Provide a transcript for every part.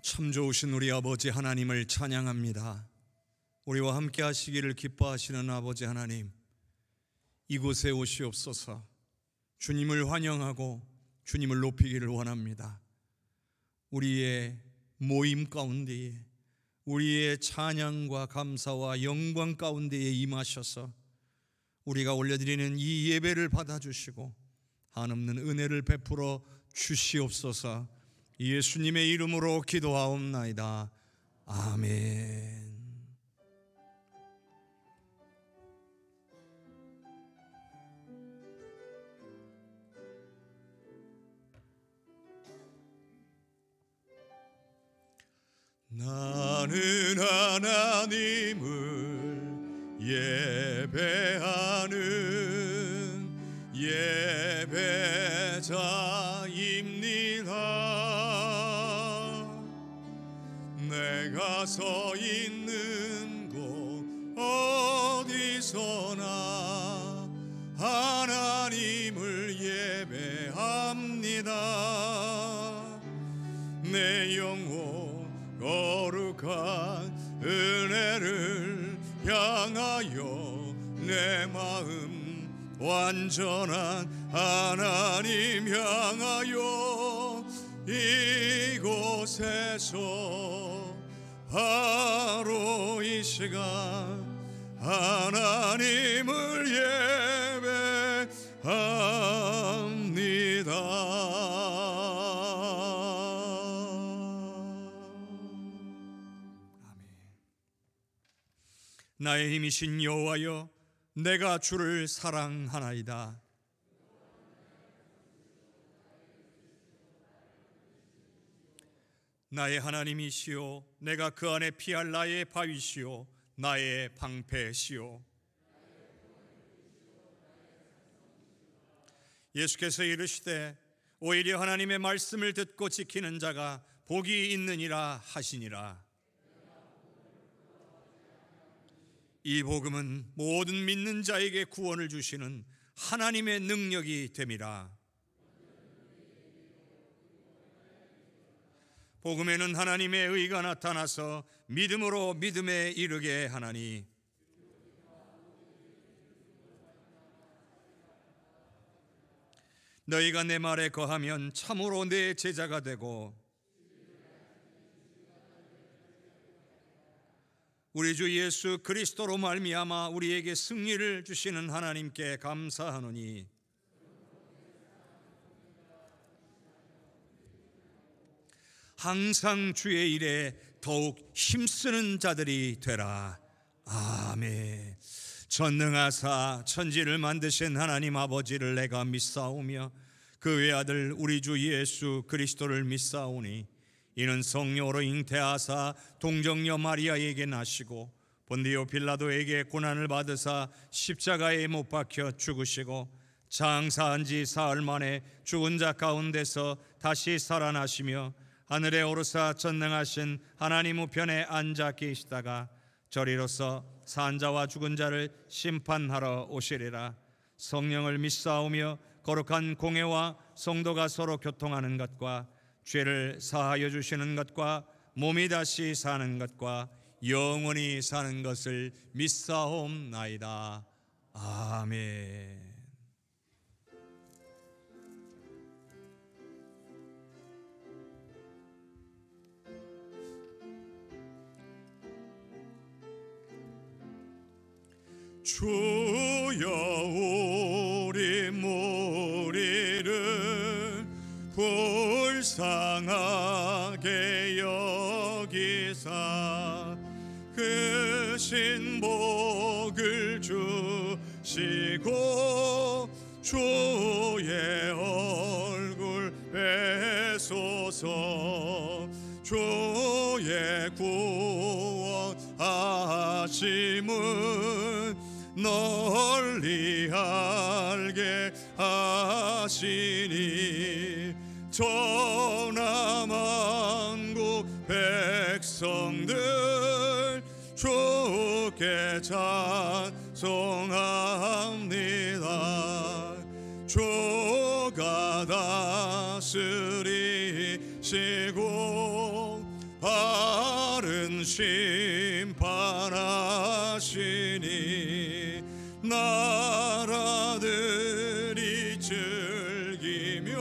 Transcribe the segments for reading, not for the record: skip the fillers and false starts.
참 좋으신 우리 아버지 하나님을 찬양합니다. 우리와 함께 하시기를 기뻐하시는 아버지 하나님, 이곳에 오시옵소서. 주님을 환영하고 주님을 높이기를 원합니다. 우리의 모임 가운데에, 우리의 찬양과 감사와 영광 가운데에 임하셔서 우리가 올려드리는 이 예배를 받아주시고 한없는 은혜를 베풀어 주시옵소서. 예수님의 이름으로 기도하옵나이다. 아멘. 나는 하나님을 예배하는 예배자입니다. 내가 서 있는 곳 어디서나 하나님을 예배합니다. 내 영혼 거룩한 은혜를 향하여 내 마음 완전한 하나님 향하여 이곳에서 바로 이 시간 하나님을 예배합니다. 나의 힘이신 여호와여, 내가 주를 사랑하나이다. 나의 하나님이시오, 내가 그 안에 피할 나의 바위시오, 나의 방패시오. 예수께서 이르시되 오히려 하나님의 말씀을 듣고 지키는 자가 복이 있느니라 하시니라. 이 복음은 모든 믿는 자에게 구원을 주시는 하나님의 능력이 됨이라. 복음에는 하나님의 의가 나타나서 믿음으로 믿음에 이르게 하나니, 너희가 내 말에 거하면 참으로 내 제자가 되고 우리 주 예수 그리스도로 말미암아 우리에게 승리를 주시는 하나님께 감사하노니, 항상 주의 일에 더욱 힘쓰는 자들이 되라. 아멘. 전능하사 천지를 만드신 하나님 아버지를 내가 믿사오며 그 외아들 우리 주 예수 그리스도를 믿사오니, 이는 성령으로 잉태하사 동정녀 마리아에게 나시고 본디오 빌라도에게 고난을 받으사 십자가에 못 박혀 죽으시고 장사한 지 사흘 만에 죽은 자 가운데서 다시 살아나시며 하늘에 오르사 전능하신 하나님 우편에 앉아 계시다가 저리로서 산자와 죽은 자를 심판하러 오시리라. 성령을 믿사오며 거룩한 공회와 성도가 서로 교통하는 것과 죄를 사하여 주시는 것과 몸이 다시 사는 것과 영원히 사는 것을 믿사옵나이다. 아멘. 주여 우리 무리를 불쌍하게 여기사 그 신복을 주시고 주의 얼굴 뵈소서. 주의 구원하심은 널리 알게 하시니 전함한국 백성들 주께 찬송합니다. 주가 다스리시고 바른 심판하시니 나라들이 즐기며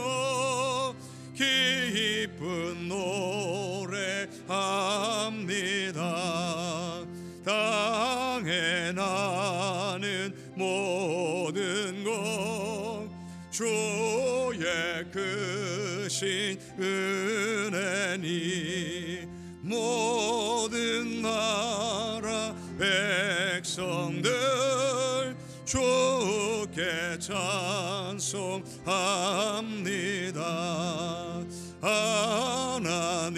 기쁜 노래합니다. 땅에 나는 모든 것 주의 크신 은혜니 모든 나라 백성들 주께 찬송합니다. 하나님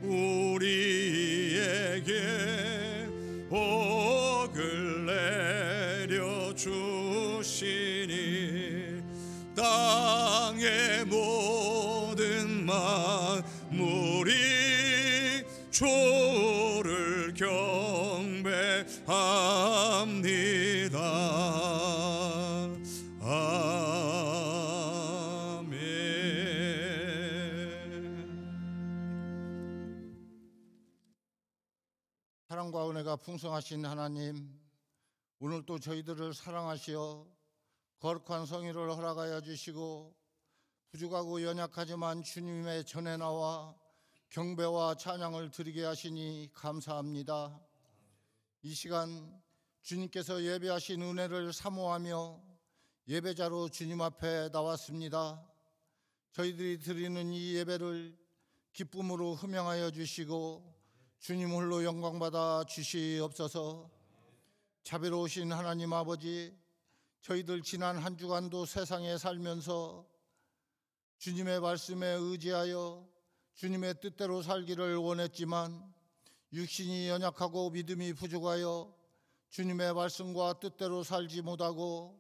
우리에게 복을 내려 주시니 땅의 모든 만물이 주를 경배합니다. 아멘. 사랑과 은혜가 풍성하신 하나님, 오늘도 저희들을 사랑하시어 거룩한 성의를 허락하여 주시고 부족하고 연약하지만 주님의 전에 나와 경배와 찬양을 드리게 하시니 감사합니다. 이 시간 주님께서 예배하신 은혜를 사모하며 예배자로 주님 앞에 나왔습니다. 저희들이 드리는 이 예배를 기쁨으로 흠양하여 주시고 주님 홀로 영광받아 주시옵소서. 자비로우신 하나님 아버지, 저희들 지난 한 주간도 세상에 살면서 주님의 말씀에 의지하여 주님의 뜻대로 살기를 원했지만 육신이 연약하고 믿음이 부족하여 주님의 말씀과 뜻대로 살지 못하고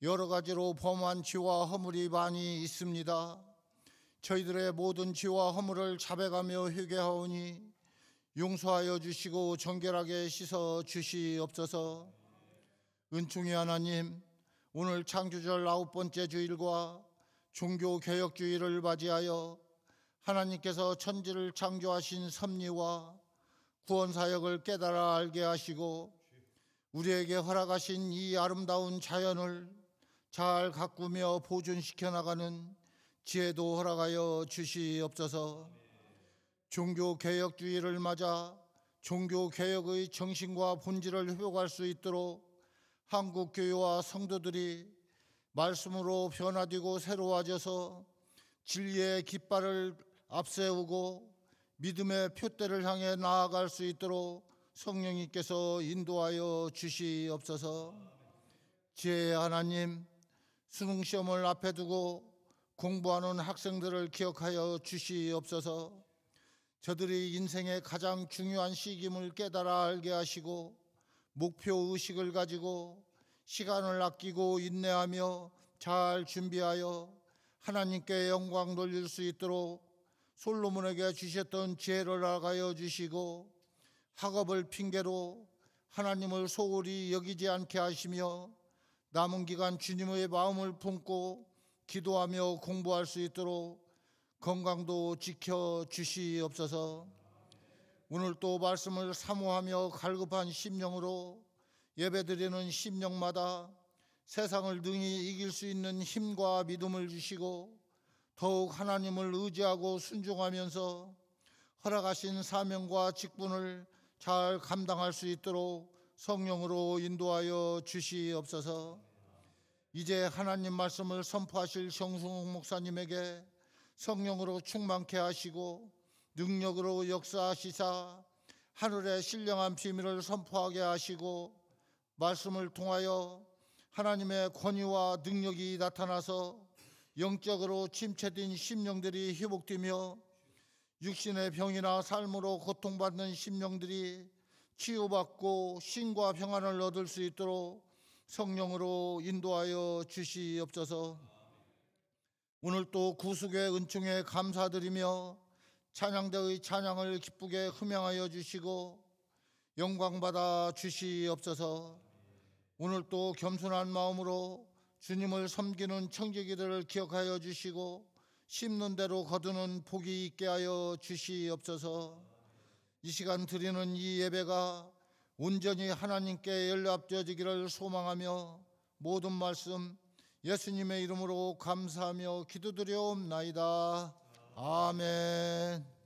여러 가지로 범한 죄와 허물이 많이 있습니다. 저희들의 모든 죄와 허물을 자백하며 회개하오니 용서하여 주시고 정결하게 씻어 주시옵소서. 은총의 하나님, 오늘 창조절 9번째 주일과 종교개혁주의를 맞이하여 하나님께서 천지를 창조하신 섭리와 구원사역을 깨달아 알게 하시고 우리에게 허락하신 이 아름다운 자연을 잘 가꾸며 보존시켜 나가는 지혜도 허락하여 주시옵소서. 종교개혁주의를 맞아 종교개혁의 정신과 본질을 회복할 수 있도록 한국교회와 성도들이 말씀으로 변화되고 새로워져서 진리의 깃발을 앞세우고 믿음의 표대를 향해 나아갈 수 있도록 성령님께서 인도하여 주시옵소서. 지혜의 하나님, 수능시험을 앞에 두고 공부하는 학생들을 기억하여 주시옵소서. 저들이 인생의 가장 중요한 시기임을 깨달아 알게 하시고 목표의식을 가지고 시간을 아끼고 인내하며 잘 준비하여 하나님께 영광 돌릴 수 있도록 솔로몬에게 주셨던 지혜를 알아가여 주시고 학업을 핑계로 하나님을 소홀히 여기지 않게 하시며 남은 기간 주님의 마음을 품고 기도하며 공부할 수 있도록 건강도 지켜 주시옵소서. 오늘 또 말씀을 사모하며 갈급한 심령으로 예배드리는 심령마다 세상을 능히 이길 수 있는 힘과 믿음을 주시고 더욱 하나님을 의지하고 순종하면서 허락하신 사명과 직분을 잘 감당할 수 있도록 성령으로 인도하여 주시옵소서. 이제 하나님 말씀을 선포하실 정승욱 목사님에게 성령으로 충만케 하시고 능력으로 역사하시사 하늘의 신령한 비밀을 선포하게 하시고 말씀을 통하여 하나님의 권위와 능력이 나타나서 영적으로 침체된 심령들이 회복되며 육신의 병이나 삶으로 고통받는 심령들이 치유받고 신과 평안을 얻을 수 있도록 성령으로 인도하여 주시옵소서. 오늘 또 구속의 은총에 감사드리며 찬양대의 찬양을 기쁘게 흠양하여 주시고 영광받아 주시옵소서. 오늘 또 겸손한 마음으로 주님을 섬기는 청지기들을 기억하여 주시고 심는 대로 거두는 복이 있게 하여 주시옵소서. 이 시간 드리는 이 예배가 온전히 하나님께 연락되어지기를 소망하며 모든 말씀 예수님의 이름으로 감사하며 기도드려옵나이다. 아멘.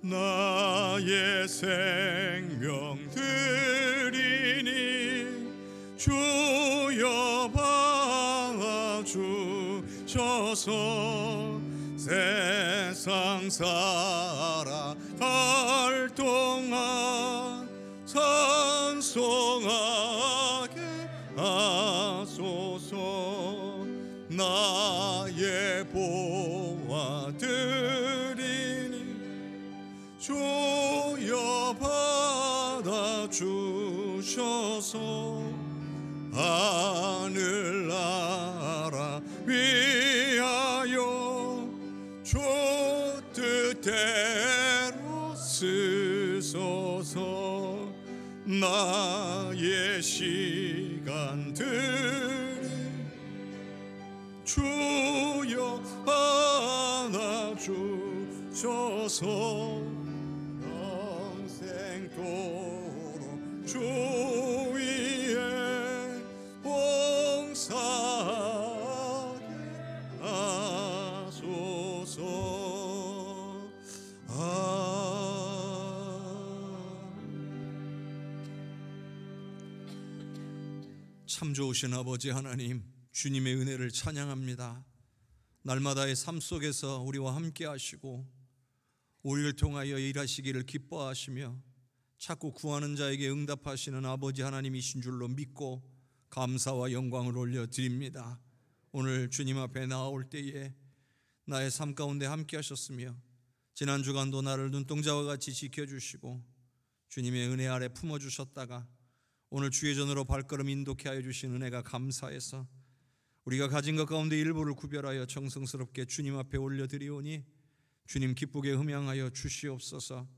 나의 생명 드리니 주여 봐주셔서 세상 살아갈 동안 찬송하게 하소서. 나의 보화 드리니 주여 받아주셔서 하늘나라 위하여 주 뜻대로 쓰소서. 나의 시간들이 주여 받아주셔서 영생토록 주 위에 봉사하게 하소서. 참 좋으신 아버지 하나님, 주님의 은혜를 찬양합니다. 날마다의 삶 속에서 우리와 함께 하시고 우리를 통하여 일하시기를 기뻐하시며 자꾸 구하는 자에게 응답하시는 아버지 하나님이신 줄로 믿고 감사와 영광을 올려드립니다. 오늘 주님 앞에 나아올 때에 나의 삶 가운데 함께 하셨으며 지난 주간도 나를 눈동자와 같이 지켜주시고 주님의 은혜 아래 품어주셨다가 오늘 주의 전으로 발걸음 인도케 하여 주신 은혜가 감사해서 우리가 가진 것 가운데 일부를 구별하여 정성스럽게 주님 앞에 올려드리오니 주님 기쁘게 흠양하여 주시옵소서.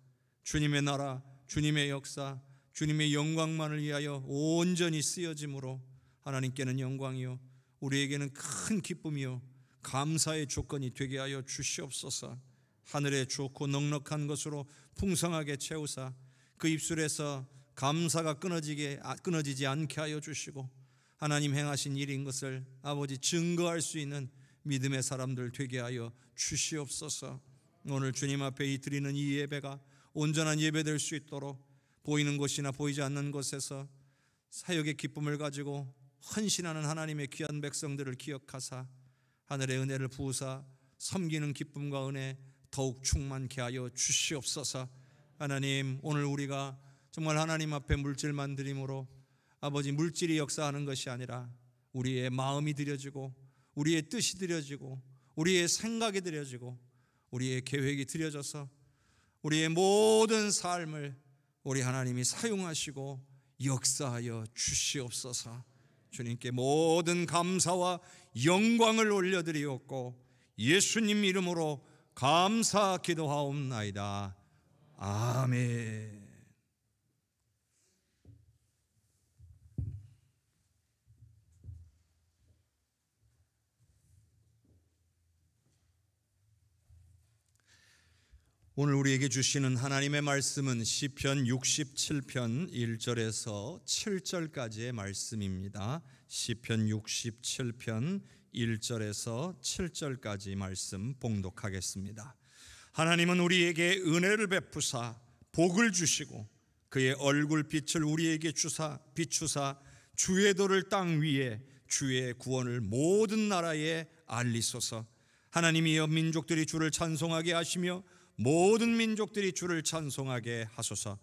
주님의 나라, 주님의 역사, 주님의 영광만을 위하여 온전히 쓰여짐으로 하나님께는 영광이요 우리에게는 큰 기쁨이요 감사의 조건이 되게 하여 주시옵소서. 하늘에 좋고 넉넉한 것으로 풍성하게 채우사 그 입술에서 감사가 끊어지지 않게 하여 주시고 하나님 행하신 일인 것을 아버지 증거할 수 있는 믿음의 사람들 되게 하여 주시옵소서. 오늘 주님 앞에 드리는 이 예배가 온전한 예배 될 수 있도록 보이는 곳이나 보이지 않는 곳에서 사역의 기쁨을 가지고 헌신하는 하나님의 귀한 백성들을 기억하사 하늘의 은혜를 부으사 섬기는 기쁨과 은혜 더욱 충만케 하여 주시옵소서. 하나님, 오늘 우리가 정말 하나님 앞에 물질만 드림으로 아버지 물질이 역사하는 것이 아니라 우리의 마음이 드려지고 우리의 뜻이 드려지고 우리의 생각이 드려지고 우리의 계획이 드려져서 우리의 모든 삶을 우리 하나님이 사용하시고 역사하여 주시옵소서. 주님께 모든 감사와 영광을 올려드리옵고 예수님 이름으로 감사 기도하옵나이다. 아멘. 오늘 우리에게 주시는 하나님의 말씀은 시편 67편 1절에서 7절까지의 말씀입니다. 시편 67편 1절에서 7절까지 말씀 봉독하겠습니다. 하나님은 우리에게 은혜를 베푸사 복을 주시고 그의 얼굴빛을 우리에게 비추사 주의 도를 땅 위에, 주의 구원을 모든 나라에 알리소서. 하나님이여, 민족들이 주를 찬송하게 하시며 모든 민족들이 주를 찬송하게 하소서.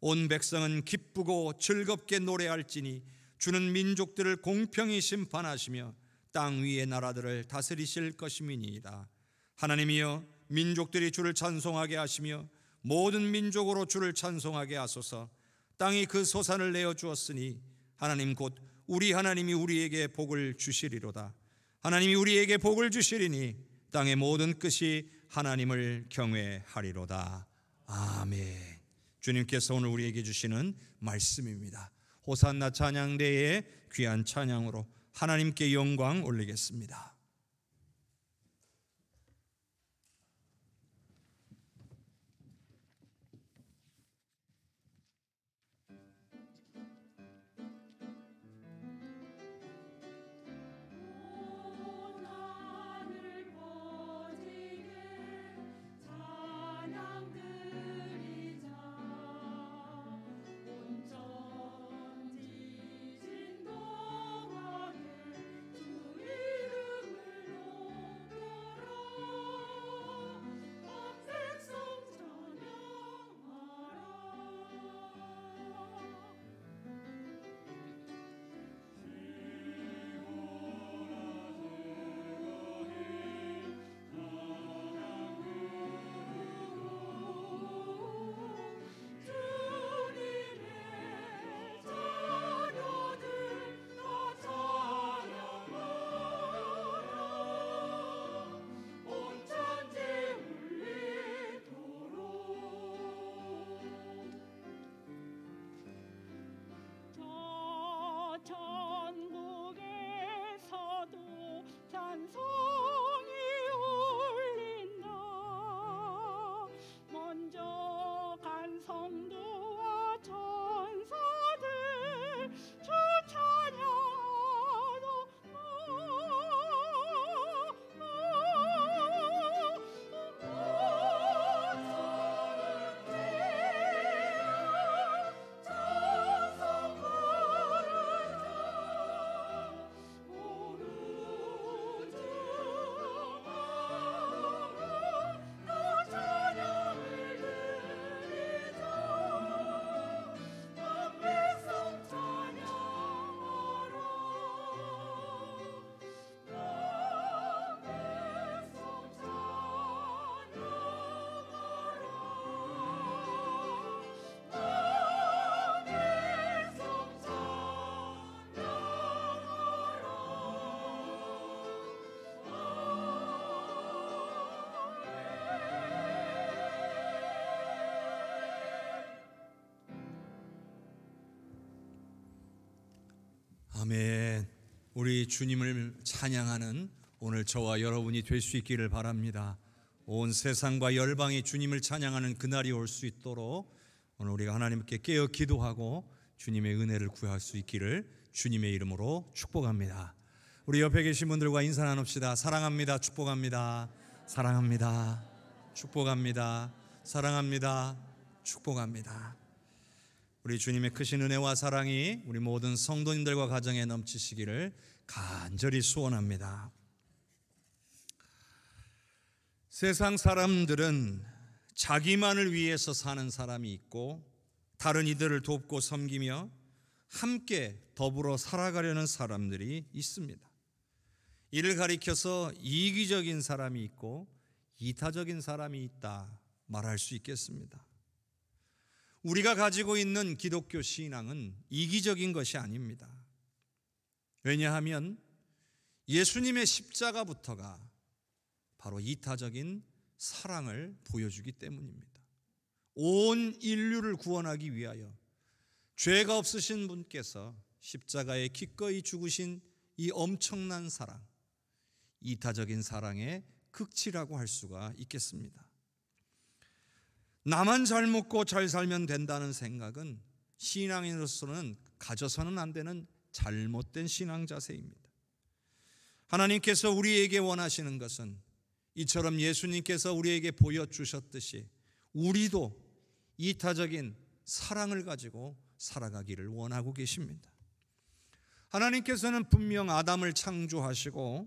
온 백성은 기쁘고 즐겁게 노래할지니 주는 민족들을 공평히 심판하시며 땅 위의 나라들을 다스리실 것임이니이다. 하나님이여, 민족들이 주를 찬송하게 하시며 모든 민족으로 주를 찬송하게 하소서. 땅이 그 소산을 내어 주었으니 하나님 곧 우리 하나님이 우리에게 복을 주시리로다. 하나님이 우리에게 복을 주시리니 땅의 모든 끝이 하나님을 경외하리로다. 아멘. 주님께서 오늘 우리에게 주시는 말씀입니다. 호산나 찬양대의 귀한 찬양으로 하나님께 영광 올리겠습니다. 아멘. 우리 주님을 찬양하는 오늘 저와 여러분이 될 수 있기를 바랍니다. 온 세상과 열방이 주님을 찬양하는 그날이 올 수 있도록 오늘 우리가 하나님께 깨어 기도하고 주님의 은혜를 구할 수 있기를 주님의 이름으로 축복합니다. 우리 옆에 계신 분들과 인사 나눕시다. 사랑합니다. 축복합니다. 사랑합니다. 축복합니다. 사랑합니다. 축복합니다. 우리 주님의 크신 은혜와 사랑이 우리 모든 성도님들과 가정에 넘치시기를 간절히 소원합니다. 세상 사람들은 자기만을 위해서 사는 사람이 있고 다른 이들을 돕고 섬기며 함께 더불어 살아가려는 사람들이 있습니다. 이를 가리켜서 이기적인 사람이 있고 이타적인 사람이 있다 말할 수 있겠습니다. 우리가 가지고 있는 기독교 신앙은 이기적인 것이 아닙니다. 왜냐하면 예수님의 십자가부터가 바로 이타적인 사랑을 보여주기 때문입니다. 온 인류를 구원하기 위하여 죄가 없으신 분께서 십자가에 기꺼이 죽으신 이 엄청난 사랑, 이타적인 사랑의 극치라고 할 수가 있겠습니다. 나만 잘 먹고 잘 살면 된다는 생각은 신앙인으로서는 가져서는 안 되는 잘못된 신앙 자세입니다. 하나님께서 우리에게 원하시는 것은 이처럼 예수님께서 우리에게 보여주셨듯이 우리도 이타적인 사랑을 가지고 살아가기를 원하고 계십니다. 하나님께서는 분명 아담을 창조하시고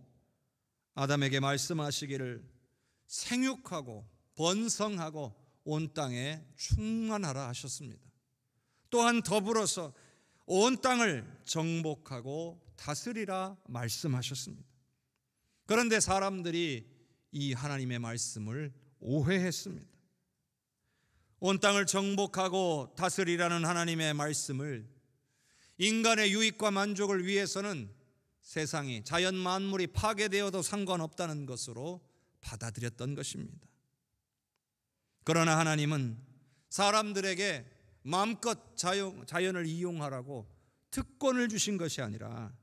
아담에게 말씀하시기를 생육하고 번성하고 온 땅에 충만하라 하셨습니다. 또한 더불어서 온 땅을 정복하고 다스리라 말씀하셨습니다. 그런데 사람들이 이 하나님의 말씀을 오해했습니다. 온 땅을 정복하고 다스리라는 하나님의 말씀을 인간의 유익과 만족을 위해서는 세상이 자연 만물이 파괴되어도 상관없다는 것으로 받아들였던 것입니다. 그러나 하나님은 사람들에게 마음껏 자연을 이용하라고 특권을 주신 것이 아니라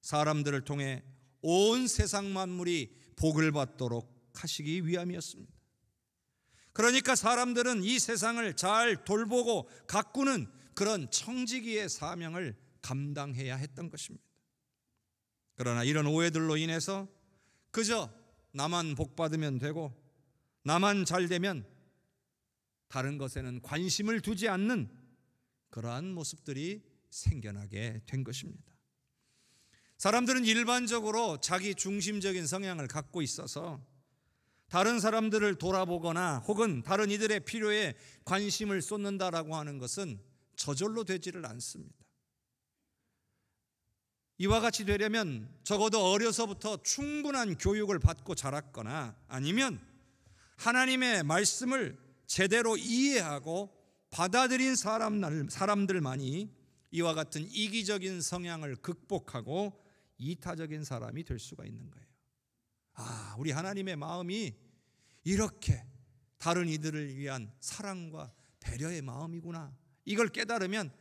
사람들을 통해 온 세상 만물이 복을 받도록 하시기 위함이었습니다. 그러니까 사람들은 이 세상을 잘 돌보고 가꾸는 그런 청지기의 사명을 감당해야 했던 것입니다. 그러나 이런 오해들로 인해서 그저 나만 복 받으면 되고 나만 잘 되면 다른 것에는 관심을 두지 않는 그러한 모습들이 생겨나게 된 것입니다. 사람들은 일반적으로 자기 중심적인 성향을 갖고 있어서 다른 사람들을 돌아보거나 혹은 다른 이들의 필요에 관심을 쏟는다라고 하는 것은 저절로 되지를 않습니다. 이와 같이 되려면 적어도 어려서부터 충분한 교육을 받고 자랐거나 아니면 하나님의 말씀을 제대로 이해하고 받아들인 사람들만이 이와 같은 이기적인 성향을 극복하고 이타적인 사람이 될 수가 있는 거예요. 우리 하나님의 마음이 이렇게 다른 이들을 위한 사랑과 배려의 마음이구나. 이걸 깨달으면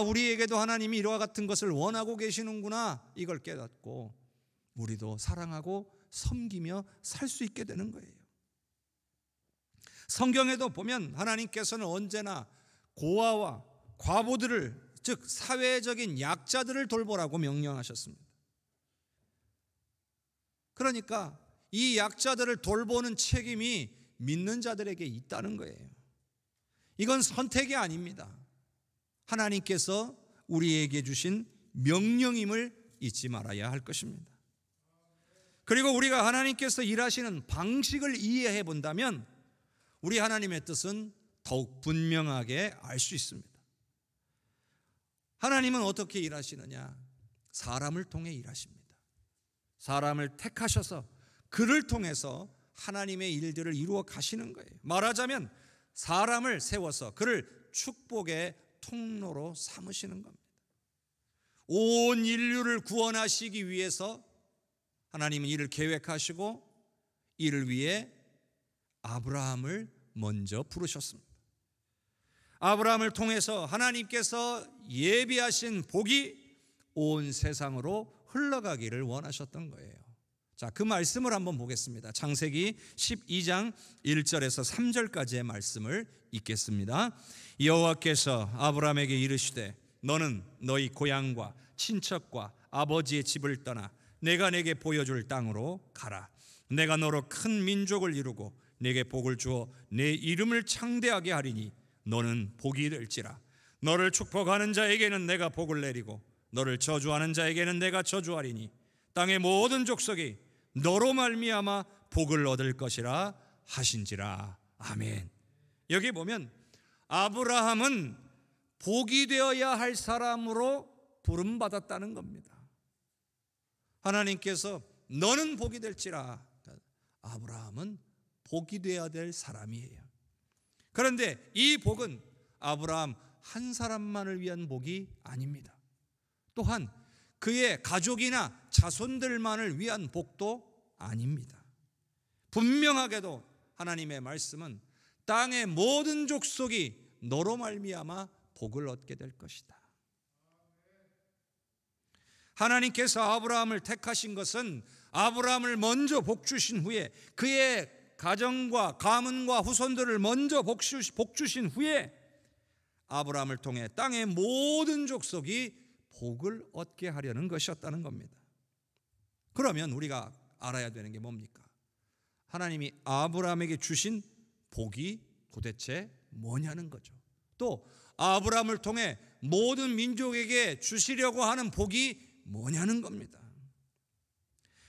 우리에게도 하나님이 이와 같은 것을 원하고 계시는구나. 이걸 깨닫고 우리도 사랑하고 섬기며 살 수 있게 되는 거예요. 성경에도 보면 하나님께서는 언제나 고아와 과부들을, 즉 사회적인 약자들을 돌보라고 명령하셨습니다. 그러니까 이 약자들을 돌보는 책임이 믿는 자들에게 있다는 거예요. 이건 선택이 아닙니다. 하나님께서 우리에게 주신 명령임을 잊지 말아야 할 것입니다. 그리고 우리가 하나님께서 일하시는 방식을 이해해 본다면 우리 하나님의 뜻은 더욱 분명하게 알 수 있습니다. 하나님은 어떻게 일하시느냐? 사람을 통해 일하십니다. 사람을 택하셔서 그를 통해서 하나님의 일들을 이루어 가시는 거예요. 말하자면 사람을 세워서 그를 축복의 통로로 삼으시는 겁니다. 온 인류를 구원하시기 위해서 하나님은 이를 계획하시고 이를 위해 아브라함을 먼저 부르셨습니다. 아브라함을 통해서 하나님께서 예비하신 복이 온 세상으로 흘러가기를 원하셨던 거예요. 자, 그 말씀을 한번 보겠습니다. 창세기 12장 1절에서 3절까지의 말씀을 읽겠습니다. 여호와께서 아브라함에게 이르시되 너는 너희 고향과 친척과 아버지의 집을 떠나 내가 내게 보여줄 땅으로 가라. 내가 너로 큰 민족을 이루고 내게 복을 주어 내 이름을 창대하게 하리니 너는 복이 될지라. 너를 축복하는 자에게는 내가 복을 내리고 너를 저주하는 자에게는 내가 저주하리니 땅의 모든 족속이 너로 말미암아 복을 얻을 것이라 하신지라. 아멘. 여기 보면 아브라함은 복이 되어야 할 사람으로 부름받았다는 겁니다. 하나님께서 너는 복이 될지라. 아브라함은 복이 되어야 될 사람이에요. 그런데 이 복은 아브라함 한 사람만을 위한 복이 아닙니다. 또한 그의 가족이나 자손들만을 위한 복도 아닙니다. 분명하게도 하나님의 말씀은 땅의 모든 족속이 너로 말미암아 복을 얻게 될 것이다. 하나님께서 아브라함을 택하신 것은 아브라함을 먼저 복 주신 후에 그의 가정과 가문과 후손들을 먼저 복 주신 후에 아브라함을 통해 땅의 모든 족속이 복을 얻게 하려는 것이었다는 겁니다. 그러면 우리가 알아야 되는 게 뭡니까? 하나님이 아브라함에게 주신 복이 도대체 뭐냐는 거죠. 또 아브라함을 통해 모든 민족에게 주시려고 하는 복이 뭐냐는 겁니다.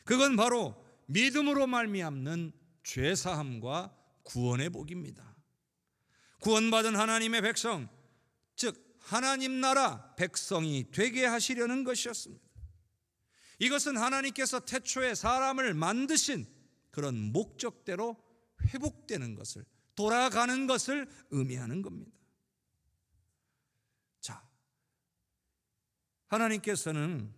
그건 바로 믿음으로 말미암는 죄사함과 구원의 복입니다. 구원받은 하나님의 백성, 즉 하나님 나라 백성이 되게 하시려는 것이었습니다. 이것은 하나님께서 태초에 사람을 만드신 그런 목적대로 회복되는 것을, 돌아가는 것을 의미하는 겁니다. 자, 하나님께서는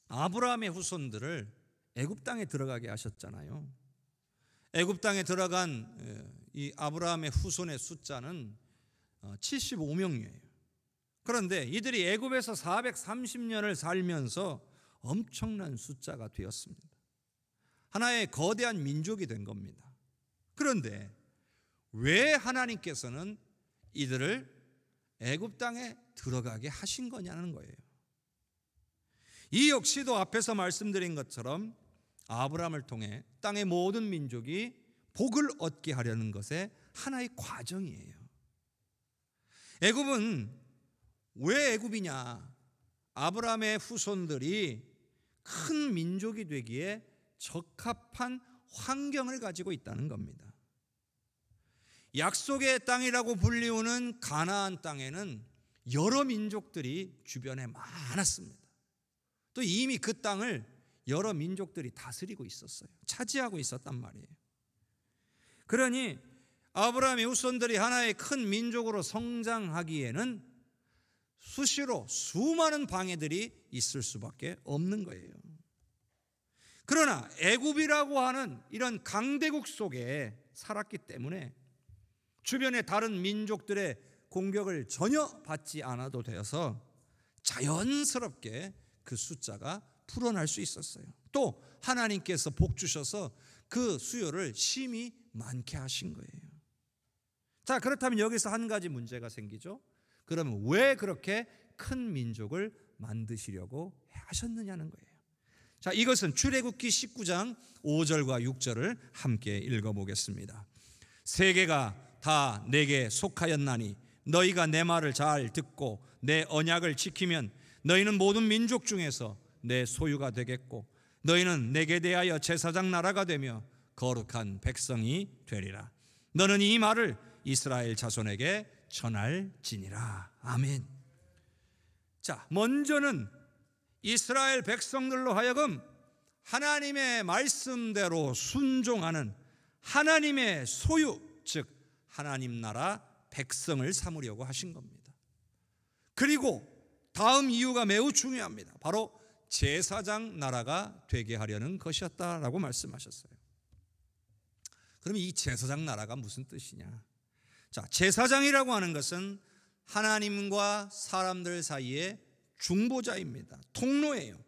아브라함의 후손들을 애굽 땅에 들어가게 하셨잖아요. 애굽 땅에 들어간 이 아브라함의 후손의 숫자는 75명이에요. 그런데 이들이 애굽에서 430년을 살면서 엄청난 숫자가 되었습니다. 하나의 거대한 민족이 된 겁니다. 그런데 왜 하나님께서는 이들을 애굽 땅에 들어가게 하신 거냐는 거예요. 이 역시도 앞에서 말씀드린 것처럼 아브라함을 통해 땅의 모든 민족이 복을 얻게 하려는 것의 하나의 과정이에요. 애굽은 왜 애굽이냐? 아브라함의 후손들이 큰 민족이 되기에 적합한 환경을 가지고 있다는 겁니다. 약속의 땅이라고 불리우는 가나안 땅에는 여러 민족들이 주변에 많았습니다. 또 이미 그 땅을 여러 민족들이 다스리고 있었어요. 차지하고 있었단 말이에요. 그러니 아브라함의 후손들이 하나의 큰 민족으로 성장하기에는 수시로 수많은 방해들이 있을 수밖에 없는 거예요. 그러나 애굽이라고 하는 이런 강대국 속에 살았기 때문에 주변의 다른 민족들의 공격을 전혀 받지 않아도 되어서 자연스럽게 그 숫자가 풀어날 수 있었어요. 또 하나님께서 복 주셔서 그 수요를 심히 많게 하신 거예요. 자, 그렇다면 여기서 한 가지 문제가 생기죠. 그러면 왜 그렇게 큰 민족을 만드시려고 하셨느냐는 거예요. 자, 이것은 출애굽기 19장 5절과 6절을 함께 읽어보겠습니다. 세계가 다 내게 속하였나니 너희가 내 말을 잘 듣고 내 언약을 지키면 너희는 모든 민족 중에서 내 소유가 되겠고 너희는 내게 대하여 제사장 나라가 되며 거룩한 백성이 되리라. 너는 이 말을 이스라엘 자손에게 전할지니라. 아멘. 자, 먼저는 이스라엘 백성들로 하여금 하나님의 말씀대로 순종하는 하나님의 소유, 즉 하나님 나라 백성을 삼으려고 하신 겁니다. 그리고 다음 이유가 매우 중요합니다. 바로 제사장 나라가 되게 하려는 것이었다라고 말씀하셨어요. 그럼 이 제사장 나라가 무슨 뜻이냐? 자, 제사장이라고 하는 것은 하나님과 사람들 사이의 중보자입니다. 통로예요.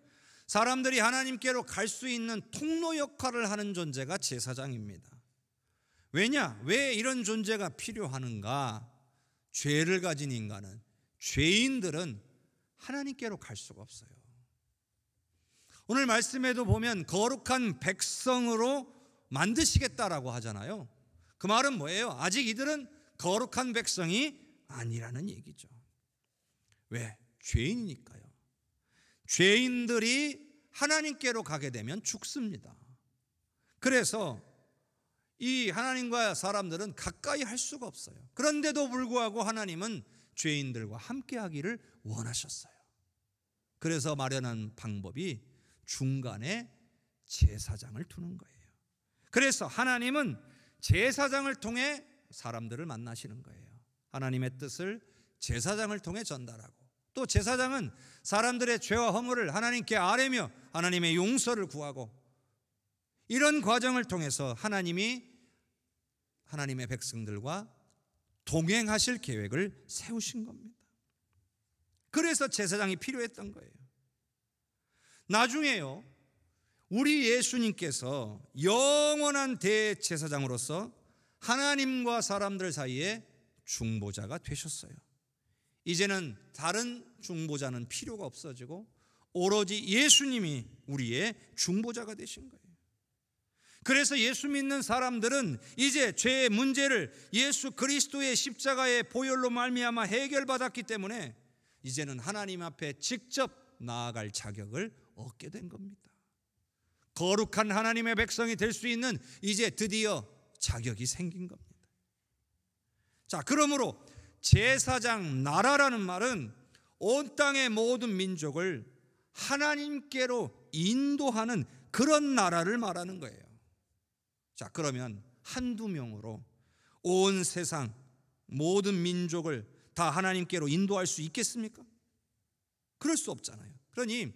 사람들이 하나님께로 갈 수 있는 통로 역할을 하는 존재가 제사장입니다. 왜냐? 왜 이런 존재가 필요하는가? 죄를 가진 인간은, 죄인들은 하나님께로 갈 수가 없어요. 오늘 말씀에도 보면 거룩한 백성으로 만드시겠다라고 하잖아요. 그 말은 뭐예요? 아직 이들은 거룩한 백성이 아니라는 얘기죠. 왜? 죄인이니까요. 죄인들이 하나님께로 가게 되면 죽습니다. 그래서 이 하나님과 사람들은 가까이 할 수가 없어요. 그런데도 불구하고 하나님은 죄인들과 함께 하기를 원하셨어요. 그래서 마련한 방법이 중간에 제사장을 두는 거예요. 그래서 하나님은 제사장을 통해 사람들을 만나시는 거예요. 하나님의 뜻을 제사장을 통해 전달하고, 또 제사장은 사람들의 죄와 허물을 하나님께 아뢰며 하나님의 용서를 구하고, 이런 과정을 통해서 하나님이 하나님의 백성들과 동행하실 계획을 세우신 겁니다. 그래서 제사장이 필요했던 거예요. 나중에요, 우리 예수님께서 영원한 대제사장으로서 하나님과 사람들 사이에 중보자가 되셨어요. 이제는 다른 중보자는 필요가 없어지고 오로지 예수님이 우리의 중보자가 되신 거예요. 그래서 예수 믿는 사람들은 이제 죄의 문제를 예수 그리스도의 십자가의 보혈로 말미암아 해결받았기 때문에 이제는 하나님 앞에 직접 나아갈 자격을 얻게 된 겁니다. 거룩한 하나님의 백성이 될 수 있는 이제 드디어 자격이 생긴 겁니다. 자, 그러므로 제사장 나라라는 말은 온 땅의 모든 민족을 하나님께로 인도하는 그런 나라를 말하는 거예요. 자, 그러면 한두 명으로 온 세상 모든 민족을 다 하나님께로 인도할 수 있겠습니까? 그럴 수 없잖아요. 그러니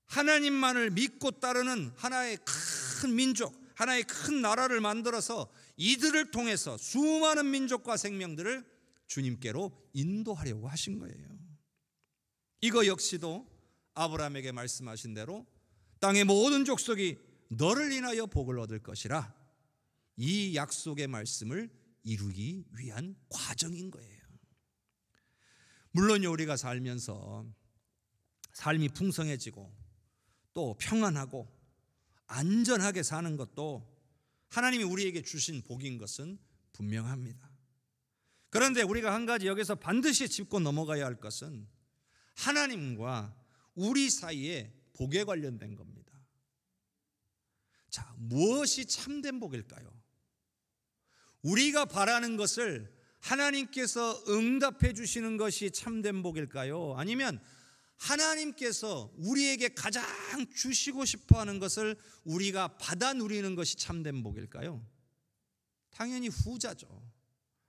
하나님만을 믿고 따르는 하나의 큰 민족, 하나의 큰 나라를 만들어서 이들을 통해서 수많은 민족과 생명들을 주님께로 인도하려고 하신 거예요. 이거 역시도 아브라함에게 말씀하신 대로 땅의 모든 족속이 너를 인하여 복을 얻을 것이라, 이 약속의 말씀을 이루기 위한 과정인 거예요. 물론요, 우리가 살면서 삶이 풍성해지고 또 평안하고 안전하게 사는 것도 하나님이 우리에게 주신 복인 것은 분명합니다. 그런데 우리가 한 가지 여기서 반드시 짚고 넘어가야 할 것은 하나님과 우리 사이에 복에 관련된 겁니다. 자, 무엇이 참된 복일까요? 우리가 바라는 것을 하나님께서 응답해 주시는 것이 참된 복일까요? 아니면 하나님께서 우리에게 가장 주시고 싶어 하는 것을 우리가 받아 누리는 것이 참된 복일까요? 당연히 후자죠.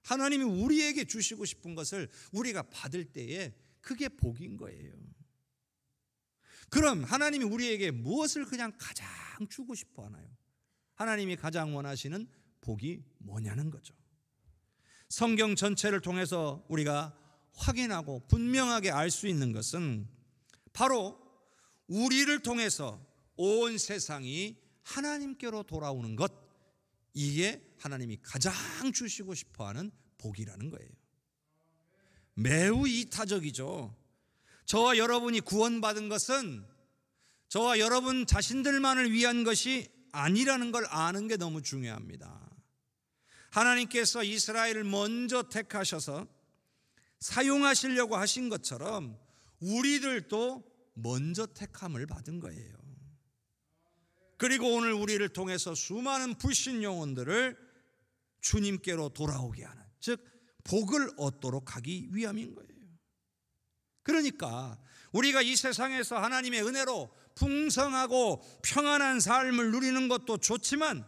하나님이 우리에게 주시고 싶은 것을 우리가 받을 때에 그게 복인 거예요. 그럼 하나님이 우리에게 무엇을 그냥 가장 주고 싶어 하나요? 하나님이 가장 원하시는 복이 뭐냐는 거죠. 성경 전체를 통해서 우리가 확인하고 분명하게 알 수 있는 것은 바로 우리를 통해서 온 세상이 하나님께로 돌아오는 것, 이게 하나님이 가장 주시고 싶어하는 복이라는 거예요. 매우 이타적이죠. 저와 여러분이 구원받은 것은 저와 여러분 자신들만을 위한 것이 아니라는 걸 아는 게 너무 중요합니다. 하나님께서 이스라엘을 먼저 택하셔서 사용하시려고 하신 것처럼 우리들도 먼저 택함을 받은 거예요. 그리고 오늘 우리를 통해서 수많은 불신 영혼들을 주님께로 돌아오게 하는, 즉 복을 얻도록 하기 위함인 거예요. 그러니까 우리가 이 세상에서 하나님의 은혜로 풍성하고 평안한 삶을 누리는 것도 좋지만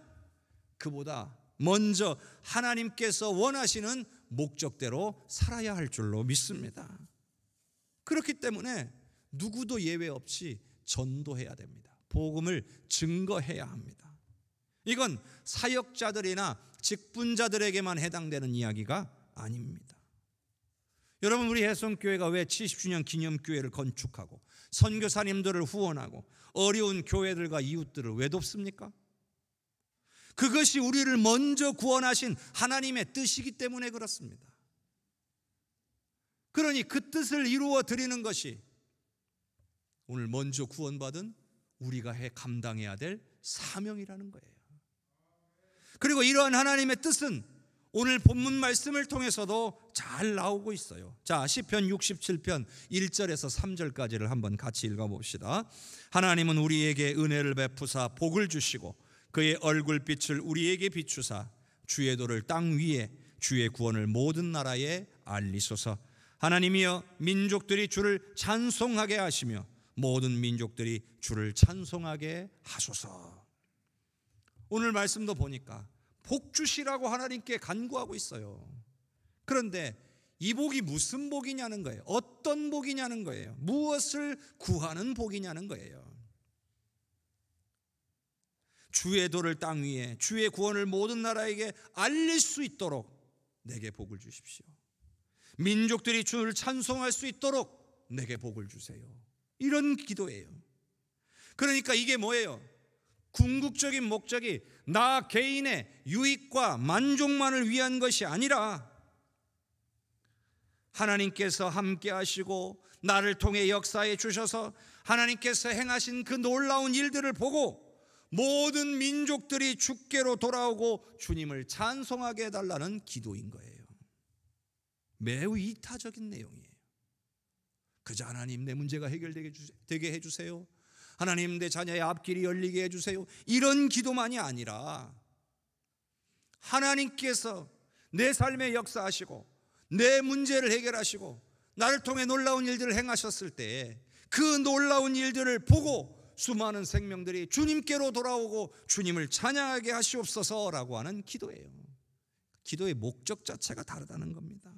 그보다 먼저 하나님께서 원하시는 목적대로 살아야 할 줄로 믿습니다. 그렇기 때문에 누구도 예외 없이 전도해야 됩니다. 복음을 증거해야 합니다. 이건 사역자들이나 직분자들에게만 해당되는 이야기가 아닙니다. 여러분, 우리 해성교회가 왜 70주년 기념교회를 건축하고 선교사님들을 후원하고 어려운 교회들과 이웃들을 왜 돕습니까? 그것이 우리를 먼저 구원하신 하나님의 뜻이기 때문에 그렇습니다. 그러니 그 뜻을 이루어 드리는 것이 오늘 먼저 구원받은 우리가 감당해야 될 사명이라는 거예요. 그리고 이러한 하나님의 뜻은 오늘 본문 말씀을 통해서도 잘 나오고 있어요. 자, 시편 67편 1절에서 3절까지를 한번 같이 읽어봅시다. 하나님은 우리에게 은혜를 베푸사 복을 주시고 그의 얼굴빛을 우리에게 비추사 주의 도를 땅 위에 주의 구원을 모든 나라에 알리소서. 하나님이여, 민족들이 주를 찬송하게 하시며 모든 민족들이 주를 찬송하게 하소서. 오늘 말씀도 보니까 복 주시라고 하나님께 간구하고 있어요. 그런데 이 복이 무슨 복이냐는 거예요. 어떤 복이냐는 거예요. 무엇을 구하는 복이냐는 거예요. 주의 도를 땅 위에 주의 구원을 모든 나라에게 알릴 수 있도록 내게 복을 주십시오. 민족들이 주를 찬송할 수 있도록 내게 복을 주세요. 이런 기도예요. 그러니까 이게 뭐예요? 궁극적인 목적이 나 개인의 유익과 만족만을 위한 것이 아니라 하나님께서 함께 하시고 나를 통해 역사해 주셔서 하나님께서 행하신 그 놀라운 일들을 보고 모든 민족들이 주께로 돌아오고 주님을 찬송하게 해달라는 기도인 거예요. 매우 이타적인 내용이에요. 그저 하나님 내 문제가 해결되게 해주세요, 하나님 내 자녀의 앞길이 열리게 해주세요, 이런 기도만이 아니라 하나님께서 내 삶에 역사하시고 내 문제를 해결하시고 나를 통해 놀라운 일들을 행하셨을 때 그 놀라운 일들을 보고 수많은 생명들이 주님께로 돌아오고 주님을 찬양하게 하시옵소서라고 하는 기도예요. 기도의 목적 자체가 다르다는 겁니다.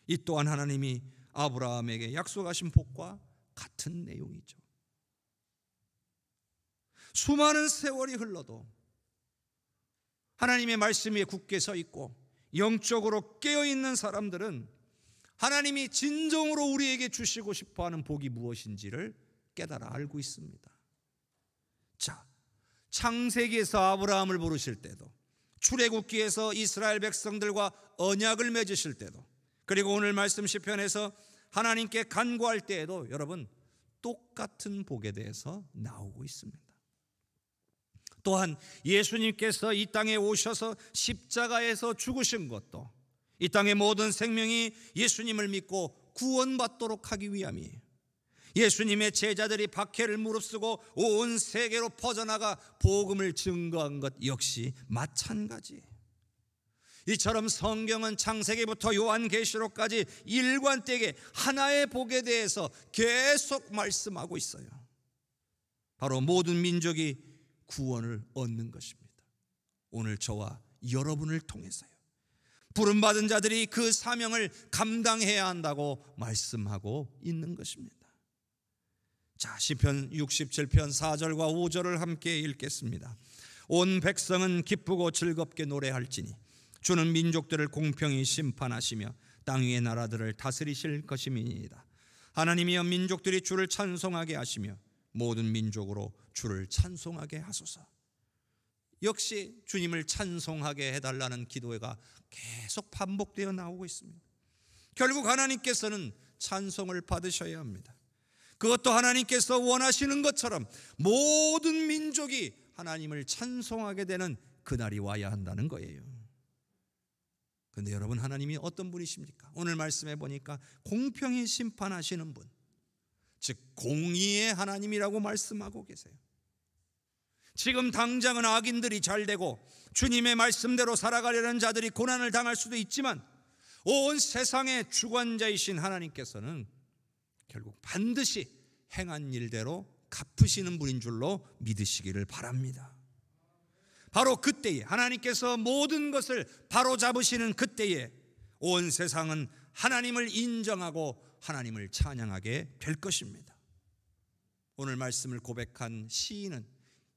이 또한 하나님이 아브라함에게 약속하신 복과 같은 내용이죠. 수많은 세월이 흘러도 하나님의 말씀 위에 굳게 서 있고 영적으로 깨어있는 사람들은 하나님이 진정으로 우리에게 주시고 싶어하는 복이 무엇인지를 깨달아 알고 있습니다. 자, 창세기에서 아브라함을 부르실 때도, 출애굽기에서 이스라엘 백성들과 언약을 맺으실 때도, 그리고 오늘 말씀 시편에서 하나님께 간구할 때에도 여러분 똑같은 복에 대해서 나오고 있습니다. 또한 예수님께서 이 땅에 오셔서 십자가에서 죽으신 것도 이 땅의 모든 생명이 예수님을 믿고 구원받도록 하기 위함이에요. 예수님의 제자들이 박해를 무릅쓰고 온 세계로 퍼져나가 복음을 증거한 것 역시 마찬가지예요. 이처럼 성경은 창세기부터 요한계시록까지 일관되게 하나의 복에 대해서 계속 말씀하고 있어요. 바로 모든 민족이 구원을 얻는 것입니다. 오늘 저와 여러분을 통해서요, 부름받은 자들이 그 사명을 감당해야 한다고 말씀하고 있는 것입니다. 자, 시편 67편 4절과 5절을 함께 읽겠습니다. 온 백성은 기쁘고 즐겁게 노래할지니 주는 민족들을 공평히 심판하시며 땅 위의 나라들을 다스리실 것임이니이다. 하나님이여 민족들이 주를 찬송하게 하시며 모든 민족으로 주를 찬송하게 하소서. 역시 주님을 찬송하게 해달라는 기도가 계속 반복되어 나오고 있습니다. 결국 하나님께서는 찬송을 받으셔야 합니다. 그것도 하나님께서 원하시는 것처럼 모든 민족이 하나님을 찬송하게 되는 그날이 와야 한다는 거예요. 그런데 여러분, 하나님이 어떤 분이십니까? 오늘 말씀해 보니까 공평히 심판하시는 분, 즉 공의의 하나님이라고 말씀하고 계세요. 지금 당장은 악인들이 잘되고 주님의 말씀대로 살아가려는 자들이 고난을 당할 수도 있지만 온 세상의 주관자이신 하나님께서는 결국 반드시 행한 일대로 갚으시는 분인 줄로 믿으시기를 바랍니다. 바로 그때에 하나님께서 모든 것을 바로잡으시는 그때에 온 세상은 하나님을 인정하고 하나님을 찬양하게 될 것입니다. 오늘 말씀을 고백한 시인은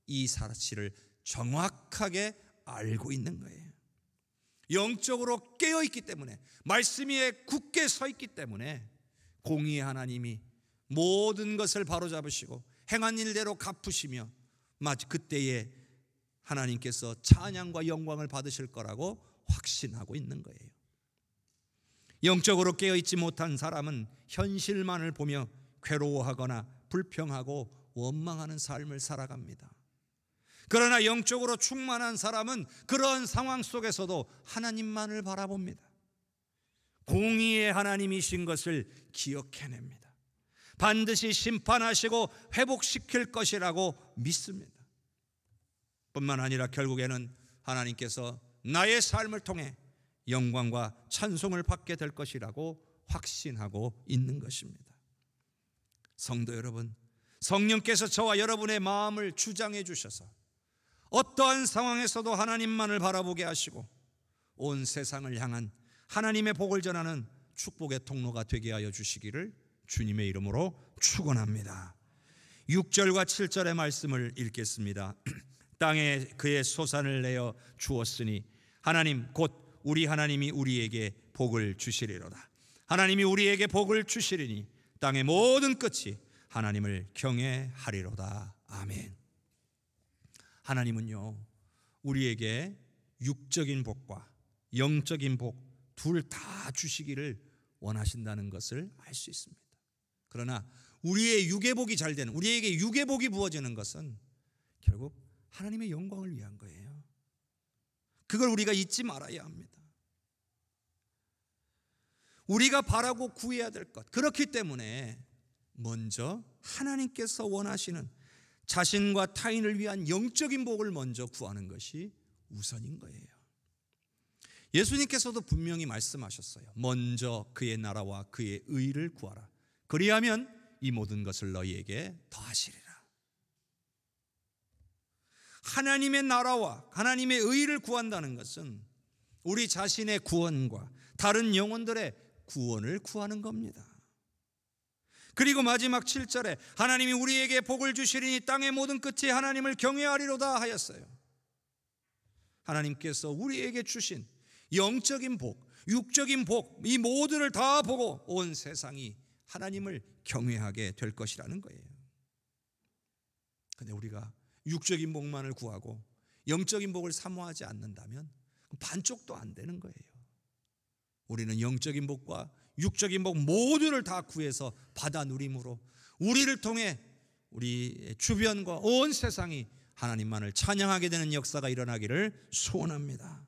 이 사실을 정확하게 알고 있는 거예요. 영적으로 깨어있기 때문에, 말씀 위에 굳게 서 있기 때문에 공의의 하나님이 모든 것을 바로잡으시고 행한 일대로 갚으시며 마치 그때에 하나님께서 찬양과 영광을 받으실 거라고 확신하고 있는 거예요. 영적으로 깨어있지 못한 사람은 현실만을 보며 괴로워하거나 불평하고 원망하는 삶을 살아갑니다. 그러나 영적으로 충만한 사람은 그런 상황 속에서도 하나님만을 바라봅니다. 공의의 하나님이신 것을 기억해냅니다. 반드시 심판하시고 회복시킬 것이라고 믿습니다. 뿐만 아니라 결국에는 하나님께서 나의 삶을 통해 영광과 찬송을 받게 될 것이라고 확신하고 있는 것입니다. 성도 여러분, 성령께서 저와 여러분의 마음을 주장해 주셔서 어떠한 상황에서도 하나님만을 바라보게 하시고 온 세상을 향한 하나님의 복을 전하는 축복의 통로가 되게 하여 주시기를 주님의 이름으로 축원합니다. 6절과 7절의 말씀을 읽겠습니다. 땅에 그의 소산을 내어 주었으니 하나님 곧 우리 하나님이 우리에게 복을 주시리로다. 하나님이 우리에게 복을 주시리니 땅의 모든 끝이 하나님을 경외하리로다. 아멘. 하나님은요, 우리에게 육적인 복과 영적인 복 둘 다 주시기를 원하신다는 것을 알 수 있습니다. 그러나 우리의 육의 복이 잘 되는, 우리에게 육의 복이 부어지는 것은 결국 하나님의 영광을 위한 거예요. 그걸 우리가 잊지 말아야 합니다. 우리가 바라고 구해야 될 것, 그렇기 때문에 먼저 하나님께서 원하시는 자신과 타인을 위한 영적인 복을 먼저 구하는 것이 우선인 거예요. 예수님께서도 분명히 말씀하셨어요. 먼저 그의 나라와 그의 의를 구하라. 그리하면 이 모든 것을 너희에게 더하시리라. 하나님의 나라와 하나님의 의를 구한다는 것은 우리 자신의 구원과 다른 영혼들의 구원을 구하는 겁니다. 그리고 마지막 7절에 하나님이 우리에게 복을 주시리니 땅의 모든 끝이 하나님을 경외하리로다 하였어요. 하나님께서 우리에게 주신 영적인 복, 육적인 복, 이 모두를 다 보고 온 세상이 하나님을 경외하게 될 것이라는 거예요. 그런데 우리가 육적인 복만을 구하고 영적인 복을 사모하지 않는다면 반쪽도 안 되는 거예요. 우리는 영적인 복과 육적인 복 모두를 다 구해서 받아 누림으로 우리를 통해 우리 주변과 온 세상이 하나님만을 찬양하게 되는 역사가 일어나기를 소원합니다.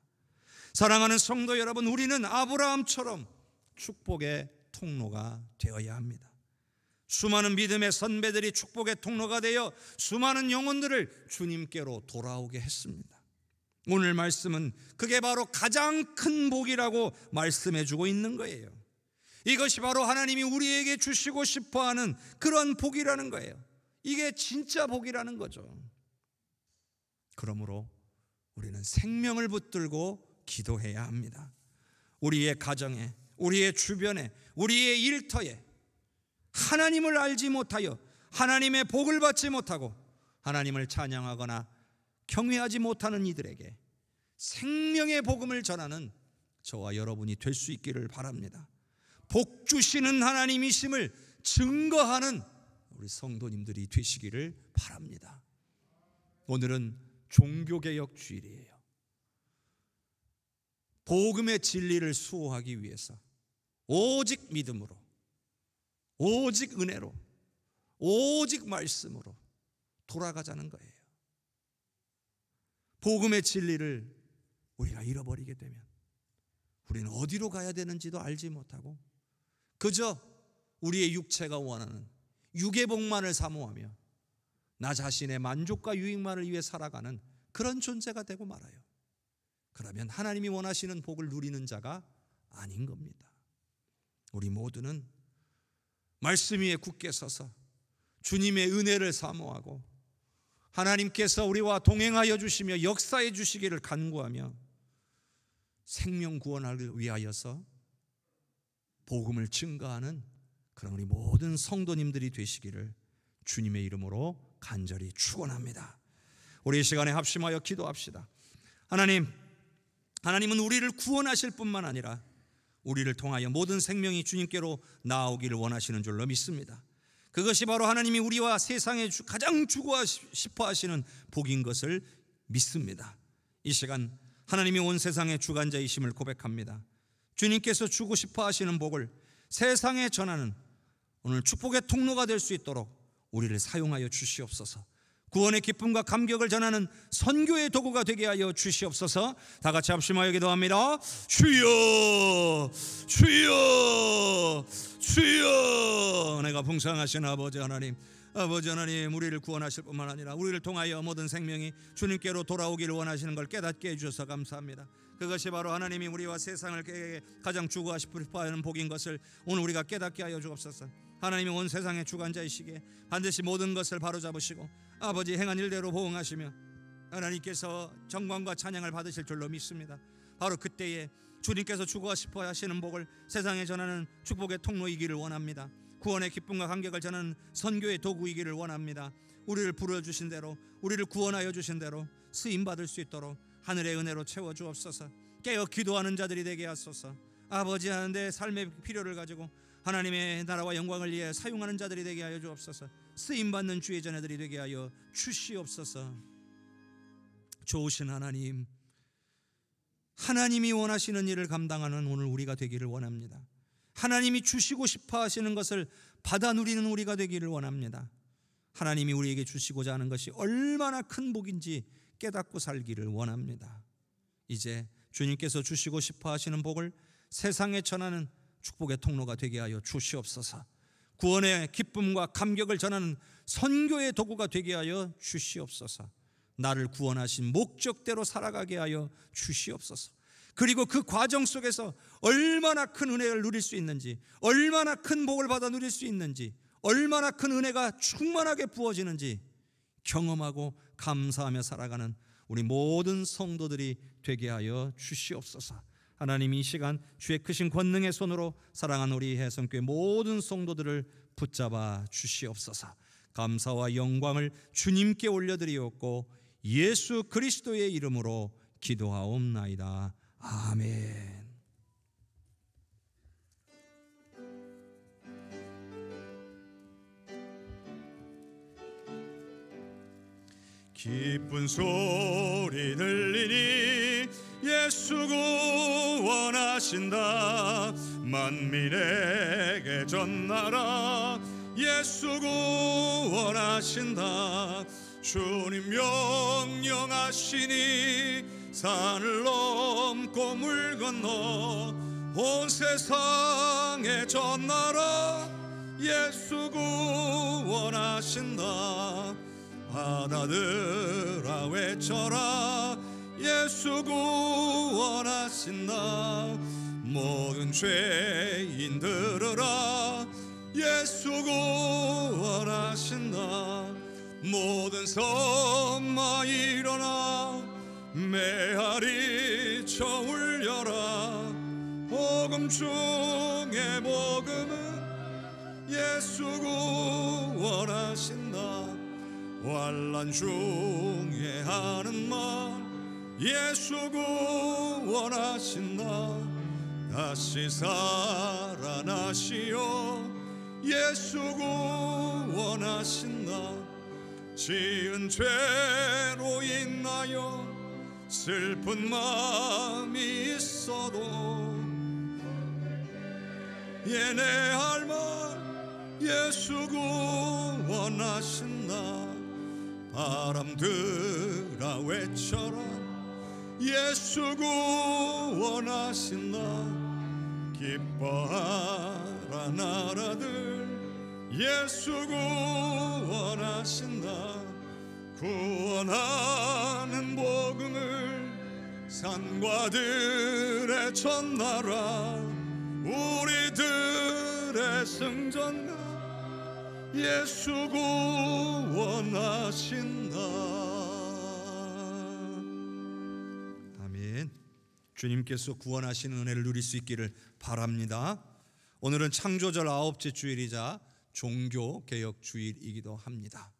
사랑하는 성도 여러분, 우리는 아브라함처럼 축복의 통로가 되어야 합니다. 수많은 믿음의 선배들이 축복의 통로가 되어 수많은 영혼들을 주님께로 돌아오게 했습니다. 오늘 말씀은 그게 바로 가장 큰 복이라고 말씀해 주고 있는 거예요. 이것이 바로 하나님이 우리에게 주시고 싶어하는 그런 복이라는 거예요. 이게 진짜 복이라는 거죠. 그러므로 우리는 생명을 붙들고 기도해야 합니다. 우리의 가정에, 우리의 주변에, 우리의 일터에 하나님을 알지 못하여 하나님의 복을 받지 못하고 하나님을 찬양하거나 경외하지 못하는 이들에게 생명의 복음을 전하는 저와 여러분이 될 수 있기를 바랍니다. 복 주시는 하나님이심을 증거하는 우리 성도님들이 되시기를 바랍니다. 오늘은 종교개혁 주일이에요. 복음의 진리를 수호하기 위해서 오직 믿음으로, 오직 은혜로, 오직 말씀으로 돌아가자는 거예요. 복음의 진리를 우리가 잃어버리게 되면 우리는 어디로 가야 되는지도 알지 못하고 그저 우리의 육체가 원하는 육의 복만을 사모하며 나 자신의 만족과 유익만을 위해 살아가는 그런 존재가 되고 말아요. 그러면 하나님이 원하시는 복을 누리는 자가 아닌 겁니다. 우리 모두는 말씀 위에 굳게 서서 주님의 은혜를 사모하고 하나님께서 우리와 동행하여 주시며 역사해 주시기를 간구하며 생명 구원을 위하여서 복음을 증거하는 그런 우리 모든 성도님들이 되시기를 주님의 이름으로 간절히 축원합니다. 우리 이 시간에 합심하여 기도합시다. 하나님은 우리를 구원하실 뿐만 아니라 우리를 통하여 모든 생명이 주님께로 나아오기를 원하시는 줄로 믿습니다. 그것이 바로 하나님이 우리와 세상에 가장 주고 싶어 하시는 복인 것을 믿습니다. 이 시간 하나님이 온 세상의 주관자이심을 고백합니다. 주님께서 주고 싶어 하시는 복을 세상에 전하는 오늘 축복의 통로가 될 수 있도록 우리를 사용하여 주시옵소서. 구원의 기쁨과 감격을 전하는 선교의 도구가 되게 하여 주시옵소서. 다 같이 합심하여 기도합니다. 주여, 주여, 주여. 내가 풍성하신 아버지 하나님, 우리를 구원하실 뿐만 아니라 우리를 통하여 모든 생명이 주님께로 돌아오기를 원하시는 걸 깨닫게 해주셔서 감사합니다. 그것이 바로 하나님이 우리와 세상을 가장 주고 싶어하는 복인 것을 오늘 우리가 깨닫게 하여 주옵소서. 하나님이 온 세상의 주관자이시기에 반드시 모든 것을 바로잡으시고 아버지 행한 일대로 보응하시며 하나님께서 정광과 찬양을 받으실 줄로 믿습니다. 바로 그때에 주님께서 주고 싶어 하시는 복을 세상에 전하는 축복의 통로이기를 원합니다. 구원의 기쁨과 감격을 전하는 선교의 도구이기를 원합니다. 우리를 부르주신 대로, 우리를 구원하여 주신 대로 쓰임받을 수 있도록 하늘의 은혜로 채워주옵소서. 깨어 기도하는 자들이 되게 하소서. 아버지 하는데 삶의 필요를 가지고 하나님의 나라와 영광을 위해 사용하는 자들이 되게 하여 주옵소서. 쓰임받는 주의 자녀들이 되게 하여 주시옵소서. 좋으신 하나님, 하나님이 원하시는 일을 감당하는 오늘 우리가 되기를 원합니다. 하나님이 주시고 싶어 하시는 것을 받아 누리는 우리가 되기를 원합니다. 하나님이 우리에게 주시고자 하는 것이 얼마나 큰 복인지 깨닫고 살기를 원합니다. 이제 주님께서 주시고 싶어 하시는 복을 세상에 전하는 축복의 통로가 되게 하여 주시옵소서. 구원의 기쁨과 감격을 전하는 선교의 도구가 되게 하여 주시옵소서. 나를 구원하신 목적대로 살아가게 하여 주시옵소서. 그리고 그 과정 속에서 얼마나 큰 은혜를 누릴 수 있는지, 얼마나 큰 복을 받아 누릴 수 있는지, 얼마나 큰 은혜가 충만하게 부어지는지 경험하고 감사하며 살아가는 우리 모든 성도들이 되게 하여 주시옵소서. 하나님, 이 시간 주의 크신 권능의 손으로 사랑하는 우리 해성교회 모든 성도들을 붙잡아 주시옵소서. 감사와 영광을 주님께 올려드리옵고 예수 그리스도의 이름으로 기도하옵나이다. 아멘. 기쁜 소리 들리니 예수 구원하신다. 만민에게 전하라. 예수 구원하신다. 주님 명령하시니 산을 넘고 물 건너 온 세상에 전하라. 예수 구원하신다. 바다들아 외쳐라. 예수 구원하신다. 모든 죄인 들으라. 예수 구원하신다. 모든 섬마 일어나 메아리 쳐 울려라. 복음 중에 복음은 예수 구원하신다. 환난 중에 하는 말 예수 구원하신다. 다시 살아나시어 예수 구원하신다. 지은 죄로 인하여 슬픈 마음이 있어도 얘네 할 말 예수 구원하신다. 바람들아 외쳐라. 예수 구원하신다. 기뻐하라 나라들 예수 구원하신다. 구원하는 복음을 산과 들에 전하라. 우리들의 승전가 예수 구원하신다. 아멘. 주님께서 구원하시는 은혜를 누릴 수 있기를 바랍니다. 오늘은 창조절 9째 주일이자 종교개혁 주일이기도 합니다.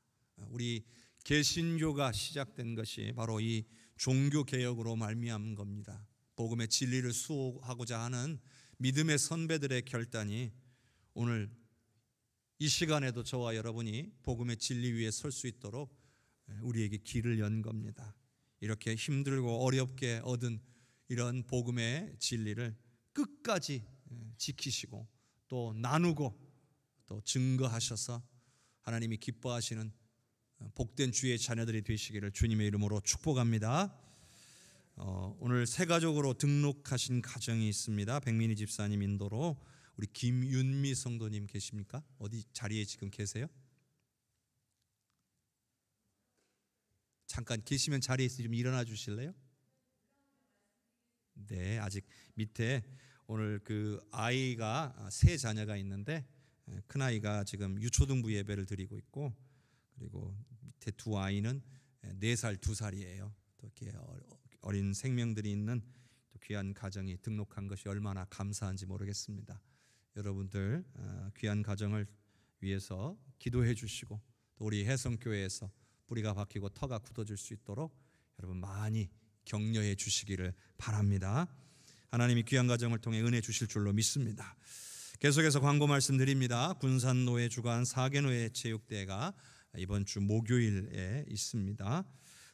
우리 개신교가 시작된 것이 바로 이 종교개혁으로 말미암은 겁니다. 복음의 진리를 수호하고자 하는 믿음의 선배들의 결단이 오늘 이 시간에도 저와 여러분이 복음의 진리 위에 설 수 있도록 우리에게 길을 연 겁니다. 이렇게 힘들고 어렵게 얻은 이런 복음의 진리를 끝까지 지키시고 또 나누고 또 증거하셔서 하나님이 기뻐하시는 복된 주의 자녀들이 되시기를 주님의 이름으로 축복합니다. 오늘 새 가족으로 등록하신 가정이 있습니다. 백민희 집사님 인도로 우리 김윤미 성도님 계십니까? 어디 자리에 지금 계세요? 잠깐 계시면 자리에서 좀 일어나 주실래요? 네, 아직 밑에 오늘 그 아이가 세 자녀가 있는데 큰 아이가 지금 유초등부 예배를 드리고 있고 그리고 밑에 두 아이는 4살, 2살이에요. 또 이렇게 어린 생명들이 있는 또 귀한 가정이 등록한 것이 얼마나 감사한지 모르겠습니다. 여러분들 귀한 가정을 위해서 기도해 주시고 또 우리 해성교회에서 뿌리가 박히고 터가 굳어질 수 있도록 여러분 많이 격려해 주시기를 바랍니다. 하나님이 귀한 가정을 통해 은혜 주실 줄로 믿습니다. 계속해서 광고 말씀드립니다. 군산노회 주관 사계노회 체육대회가 이번 주 목요일에 있습니다.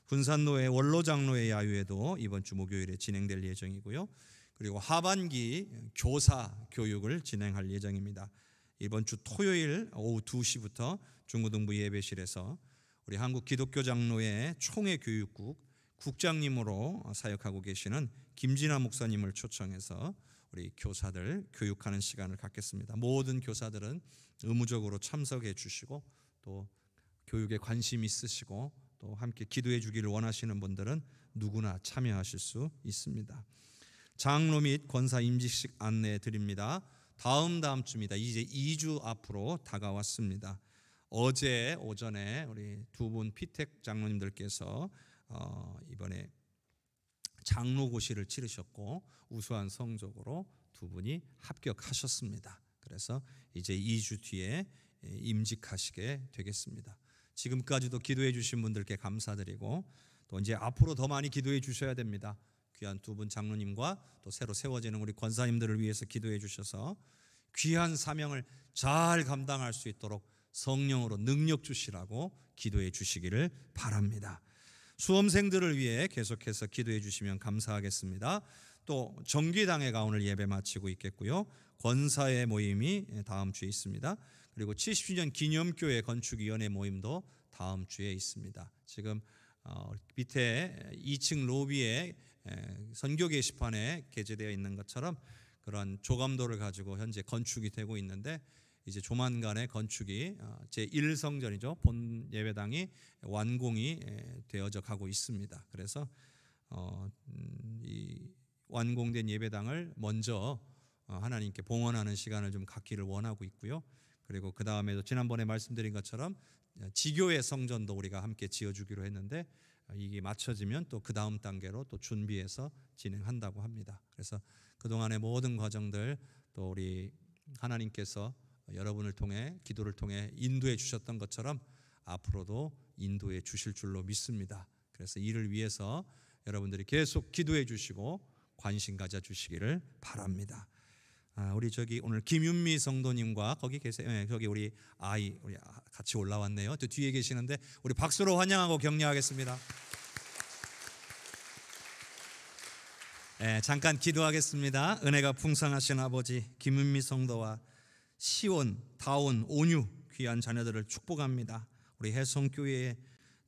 군산노회 원로장로회 야유회도 이번 주 목요일에 진행될 예정이고요. 그리고 하반기 교사 교육을 진행할 예정입니다. 이번 주 토요일 오후 2시부터 중고등부 예배실에서 우리 한국기독교장로회 총회교육국 국장님으로 사역하고 계시는 김진아 목사님을 초청해서 우리 교사들 교육하는 시간을 갖겠습니다. 모든 교사들은 의무적으로 참석해 주시고 또 교육에 관심 있으시고 또 함께 기도해 주기를 원하시는 분들은 누구나 참여하실 수 있습니다. 장로 및 권사 임직식 안내해 드립니다. 다음 주입니다. 이제 2주 앞으로 다가왔습니다. 어제 오전에 우리 두 분 피택 장로님들께서 이번에 장로고시를 치르셨고 우수한 성적으로 두 분이 합격하셨습니다. 그래서 이제 2주 뒤에 임직하시게 되겠습니다. 지금까지도 기도해 주신 분들께 감사드리고 또 이제 앞으로 더 많이 기도해 주셔야 됩니다. 귀한 두 분 장로님과 또 새로 세워지는 우리 권사님들을 위해서 기도해 주셔서 귀한 사명을 잘 감당할 수 있도록 성령으로 능력 주시라고 기도해 주시기를 바랍니다. 수험생들을 위해 계속해서 기도해 주시면 감사하겠습니다. 또 정기당회가 오늘 예배 마치고 있겠고요. 권사의 모임이 다음 주에 있습니다. 그리고 70주년 기념교회 건축위원회 모임도 다음 주에 있습니다. 지금 밑에 2층 로비에 선교 게시판에 게재되어 있는 것처럼 그런 조감도를 가지고 현재 건축이 되고 있는데 이제 조만간에 건축이 제1성전이죠. 본 예배당이 완공이 되어져 가고 있습니다. 그래서 이 완공된 예배당을 먼저 하나님께 봉헌하는 시간을 좀 갖기를 원하고 있고요. 그리고 그 다음에도 지난번에 말씀드린 것처럼 지교회 성전도 우리가 함께 지어주기로 했는데 이게 맞춰지면 또 그 다음 단계로 또 준비해서 진행한다고 합니다. 그래서 그동안의 모든 과정들 또 우리 하나님께서 여러분을 통해 기도를 통해 인도해 주셨던 것처럼 앞으로도 인도해 주실 줄로 믿습니다. 그래서 이를 위해서 여러분들이 계속 기도해 주시고 관심 가져 주시기를 바랍니다. 우리 오늘 김윤미 성도님과 거기 계세요. 네, 저기 우리 같이 올라왔네요. 또 뒤에 계시는데 우리 박수로 환영하고 격려하겠습니다. 네, 잠깐 기도하겠습니다. 은혜가 풍성하신 아버지 김윤미 성도와 시온, 다온, 온유 귀한 자녀들을 축복합니다. 우리 해성교회에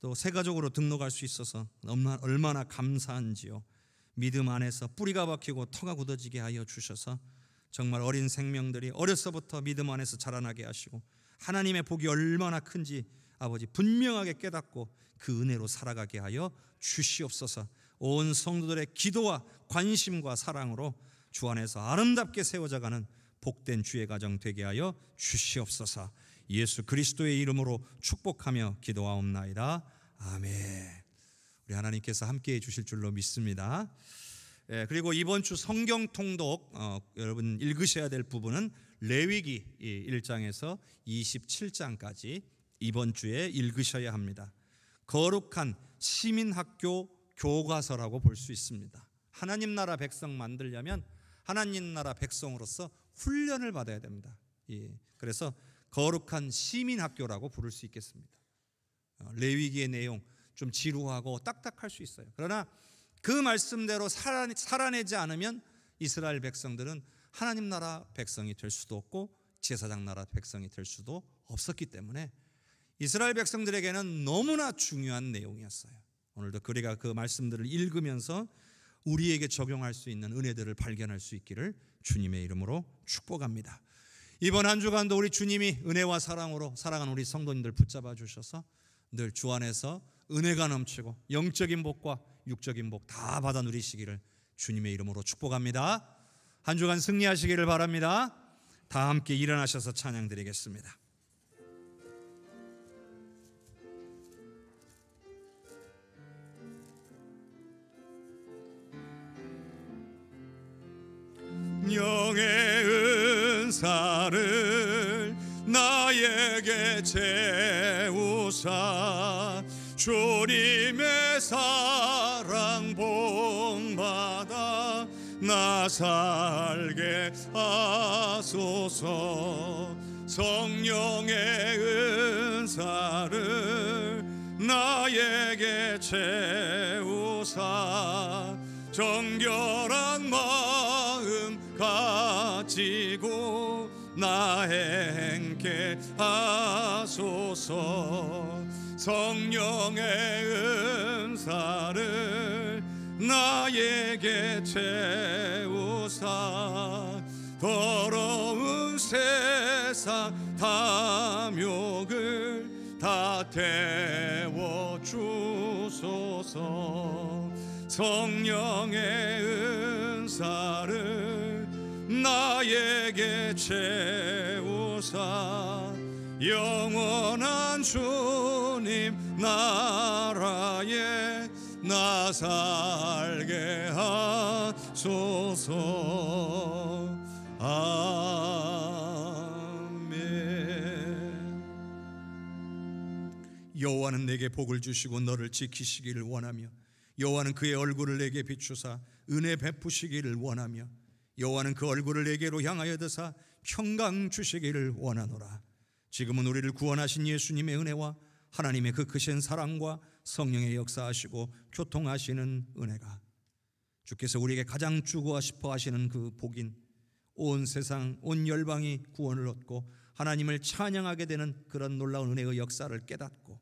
또 새가족으로 등록할 수 있어서 얼마나 감사한지요. 믿음 안에서 뿌리가 박히고 터가 굳어지게 하여 주셔서 정말 어린 생명들이 어려서부터 믿음 안에서 자라나게 하시고 하나님의 복이 얼마나 큰지 아버지 분명하게 깨닫고 그 은혜로 살아가게 하여 주시옵소서. 온 성도들의 기도와 관심과 사랑으로 주 안에서 아름답게 세워져가는 복된 주의 가정 되게 하여 주시옵소서. 예수 그리스도의 이름으로 축복하며 기도하옵나이다. 아멘. 우리 하나님께서 함께해 주실 줄로 믿습니다. 그리고 이번 주 성경 통독 여러분 읽으셔야 될 부분은 레위기 1장에서 27장까지 이번 주에 읽으셔야 합니다. 거룩한 시민학교 교과서라고 볼 수 있습니다. 하나님 나라 백성 만들려면 하나님 나라 백성으로서 훈련을 받아야 됩니다. 그래서 거룩한 시민학교라고 부를 수 있겠습니다. 레위기의 내용 좀 지루하고 딱딱할 수 있어요. 그러나 그 말씀대로 살아내지 않으면 이스라엘 백성들은 하나님 나라 백성이 될 수도 없고 제사장 나라 백성이 될 수도 없었기 때문에 이스라엘 백성들에게는 너무나 중요한 내용이었어요. 오늘도 우리가 그 말씀들을 읽으면서 우리에게 적용할 수 있는 은혜들을 발견할 수 있기를 주님의 이름으로 축복합니다. 이번 한 주간도 우리 주님이 은혜와 사랑으로 사랑하는 우리 성도님들 붙잡아 주셔서 늘 주 안에서 은혜가 넘치고 영적인 복과 육적인 복 다 받아 누리시기를 주님의 이름으로 축복합니다. 한 주간 승리하시기를 바랍니다. 다 함께 일어나셔서 찬양 드리겠습니다. 영의 은사를 나에게 채우사 주님의 사랑 본받아 나 살게 하소서. 성령의 은사를 나에게 채우사 정결한 마음 가지고 나 행케 하소서. 성령의 은사를 나에게 채우사 주사 더러운 세상 탐욕을 다 태워 주소서. 성령의 은사를 나에게 채우사 영원한 주님 나라에 나 살게 하소서. 아멘. 여호와는 내게 복을 주시고 너를 지키시기를 원하며 여호와는 그의 얼굴을 내게 비추사 은혜 베푸시기를 원하며 여호와는 그 얼굴을 내게로 향하여 드사 평강 주시기를 원하노라. 지금은 우리를 구원하신 예수님의 은혜와 하나님의 그 크신 사랑과 성령의 역사하시고 교통하시는 은혜가 주께서 우리에게 가장 주고 싶어 하시는 그 복인 온 세상 온 열방이 구원을 얻고 하나님을 찬양하게 되는 그런 놀라운 은혜의 역사를 깨닫고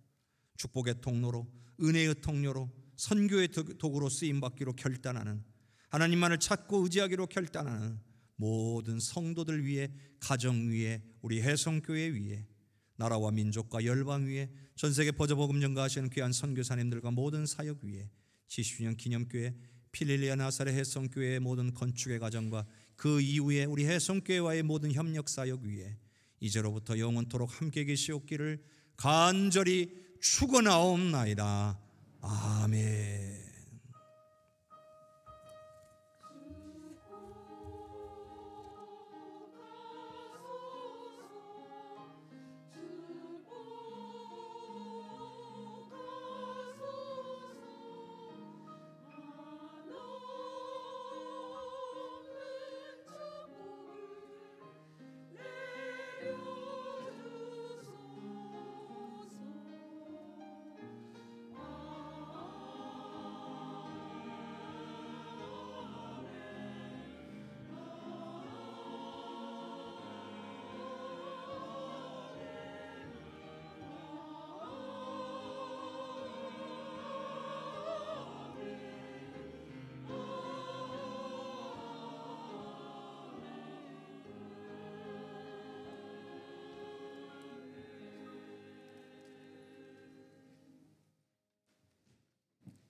축복의 통로로 은혜의 통로로 선교의 도구로 쓰임받기로 결단하는 하나님만을 찾고 의지하기로 결단하는 모든 성도들 위해 가정 위에 우리 해성교회 위에 나라와 민족과 열방 위에 전세계 퍼져복음 전가하시는 귀한 선교사님들과 모든 사역 위에 70주년 기념교회 필릴리아 나사렛 해성교회의 모든 건축의 과정과 그 이후에 우리 해성교회와의 모든 협력사역 위에 이제로부터 영원토록 함께 계시옵기를 간절히 축원하옵나이다. 아멘.